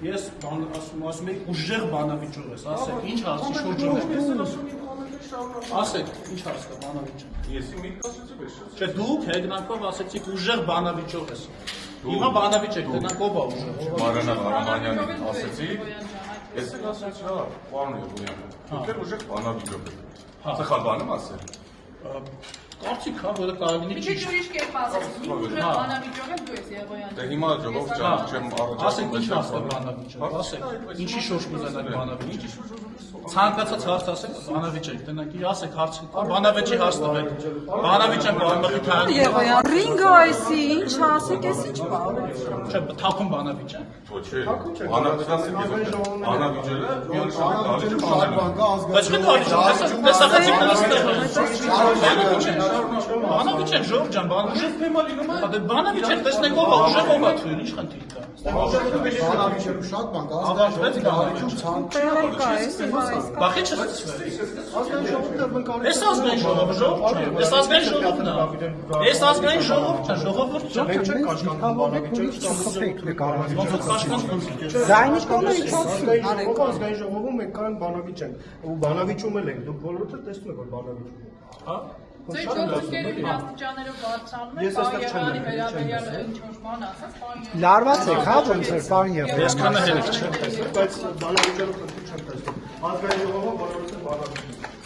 Ես ասում եք ուժեղ բանավիճող ես, ասեք, ինչ հարցի շուրջում եք։ Ասեք, ինչ հարց կա բանավիճող։ Ես միտք ասեցի ես։ Չէ, դուք հեգնանքով ասեցիք ուժեղ բանավիճող ես։ Հիմա բանավիճ եք, դրանք ով է ուժեղ։ Մարիանա Արամանյանին ասեցի, ես էլ ասեցի, հա, պարոն Երևոյանը։ Դուք էլ ուժեղ բանավիճող եք։ Սխալ բան եմ ասել։ Կարծիք հա, որը կարելի է Մի քիչ ուրիշ կերպ ասեցիք, ուժեղ բանավիճող եք դու ես Երևոյանը։ Դե հիմա ժողով չեմ առաջ։ Ասեք ինչ հարց կա բանավիճող, ասեք, ինչի շուրջ կուզենաք բանավիճ։ Ցանկացած հարց ասեք, բանավիճ եք, տնակ, ասեք հարց, բանավիճի հարց տվեք։ Բանավիճը բանավիճ է։ Երևոյան, ռինգը այսի, ինչ ասեք, ես ինչ բան։ Չէ, թափուն բանավիճ է։ Ոչ է։ Բանավիճը Բայց մի քանի տեսախցիկ Բանավիճ եք ժողով ջան, բանավիճ եք տեսնեք ով է, ուժեղ ով է թույլ, ինչ խնդիր կա։ Բանավիճելու շատ բան կա, Բախի Ես ազգային ժողով չէ, ես ազգային ժողովն է, ես ազգային ժողով չէ, ժողովուրդ չէ։ Զայնի կողմը իջացին, ազգային ժողովում մենք կան բանավիճ ենք, ու բանավիճում էլ ենք, դուք բոլորը տեսնում եք, որ բանավիճում ենք։ Հա։ Ձեր գործընկերների աստիճաններով բարձրանում եք, Երևանի վերաբերյալ ինչ-որ բան ասած, լարված եք, հա, ոնց էր, պարոն Երևոյան։ Ես քանը հերիք չէ։ Բայց բանավիճելու խնդիր չեմ տեսնում։ Ազգային ժողովը բոլորը բանավիճ են։